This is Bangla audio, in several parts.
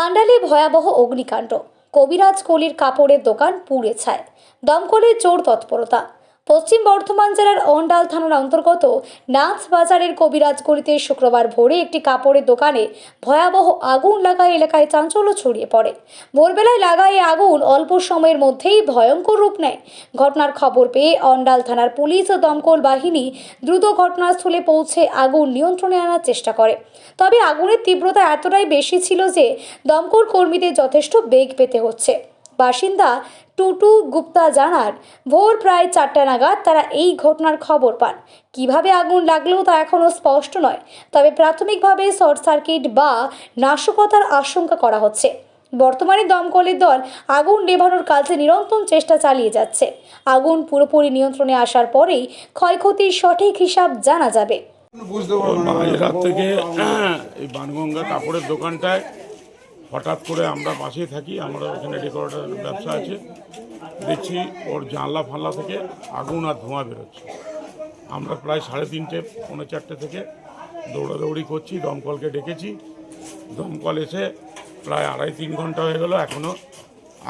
আন্ডালে ভয়াবহ অগ্নিকাণ্ড। কবিরাজ কলির কাপড়ের দোকান পুড়ে ছায়। দমকলের জোর তৎপরতা। পশ্চিম বর্ধমান জেলার অন্ডাল থানার অন্তর্গত নাথ বাজারের কবিরাজ গলিতে শুক্রবার ভোরে একটি কাপড়ের দোকানে ভয়াবহ আগুন লাগায় এলাকায় চাঞ্চল্য ছড়িয়ে পড়ে। ভোরবেলায় লাগা এই আগুন অল্প সময়ের মধ্যেই ভয়ঙ্কর রূপ নেয়। ঘটনার খবর পেয়ে অন্ডাল থানার পুলিশ ও দমকল বাহিনী দ্রুত ঘটনাস্থলে পৌঁছে আগুন নিয়ন্ত্রণে আনার চেষ্টা করে। তবে আগুনের তীব্রতা এতটাই বেশি ছিল যে দমকল কর্মীদের যথেষ্ট বেগ পেতে হচ্ছে। বাসিন্দা টুটু গুপ্তা জানান, ভোর প্রায় 4টা নাগাদ তারা এই ঘটনার খবর পান। কিভাবে আগুন লাগলো তা এখনও স্পষ্ট নয়, তবে প্রাথমিকভাবে শর্ট সার্কিট বা নাশকতার আশঙ্কা করা হচ্ছে। বর্তমানে দমকলের দল আগুন নেভানোর কাজে নিরন্তর চেষ্টা চালিয়ে যাচ্ছে। আগুন পুরোপুরি নিয়ন্ত্রণে আসার পরেই ক্ষয়ক্ষতির সঠিক হিসাব জানা যাবে। রাত থেকে এই বানগঙ্গা কাপড়ের দোকানটায় হঠাৎ করে আমরা পাশেই থাকি, আমরা ওখানে ডেকোরেটর ব্যবসা আছে, দেখছি ওর জানলা ফানলা থেকে আগুন আর ধোঁয়া বেরোচ্ছে। আমরা প্রায় 3:30 পৌনে 4টে থেকে দৌড়াদৌড়ি করছি, দমকলকে ডেকেছি। দমকল এসে প্রায় 2.5-3 ঘন্টা হয়ে গেল, এখনও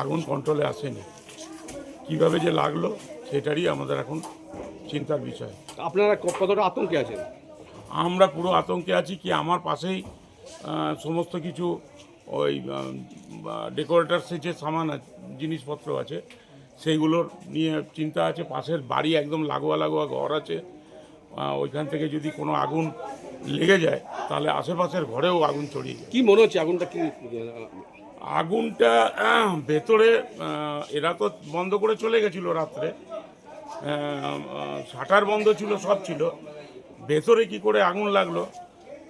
আগুন কন্ট্রোলে আসেনি। কীভাবে যে লাগলো সেটারই আমাদের এখন চিন্তার বিষয়। আপনারা কতটা আতঙ্কে আছেন? আমরা পুরো আতঙ্কে আছি। কি আমার পাশেই সমস্ত কিছু ওই ডেকোরেটার্সের যে সামান জিনিসপত্র আছে সেইগুলোর নিয়ে চিন্তা আছে। পাশের বাড়ি একদম লাগোয়া লাগোয়া ঘর আছে, ওইখান থেকে যদি কোনো আগুন লেগে যায় তাহলে আশেপাশের ঘরেও আগুন ছড়িয়ে যায়। কি মনে হচ্ছে আগুনটা কি? আগুনটা ভেতরে এরা তো বন্ধ করে চলে গেছিলো রাত্রে, শাটার বন্ধ ছিল, সব ছিল। ভেতরে কি করে আগুন লাগলো,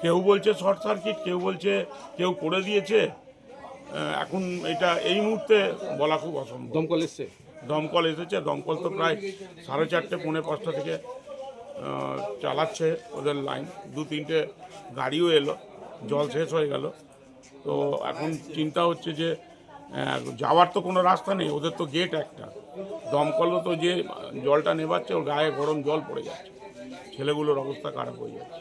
কেউ বলছে শর্ট সার্কিট, কেউ বলছে কেউ করে দিয়েছে। এখন এটা এই মুহূর্তে বলা খুব অসম্ভব। দমকল এসছে? দমকল এসেছে। দমকল তো প্রায় 4:30 পৌনে 5টা থেকে চালাচ্ছে ওদের লাইন। 2-3টে গাড়িও এলো, জল শেষ হয়ে গেল। তো এখন চিন্তা হচ্ছে যে যাওয়ার তো কোনো রাস্তা নেই, ওদের তো গেট একটা। দমকলও তো যে জলটা নেবাচ্ছে ওর গায়ে গরম জল পড়ে যাচ্ছে, ছেলেগুলোর অবস্থা খারাপ হয়ে যাচ্ছে।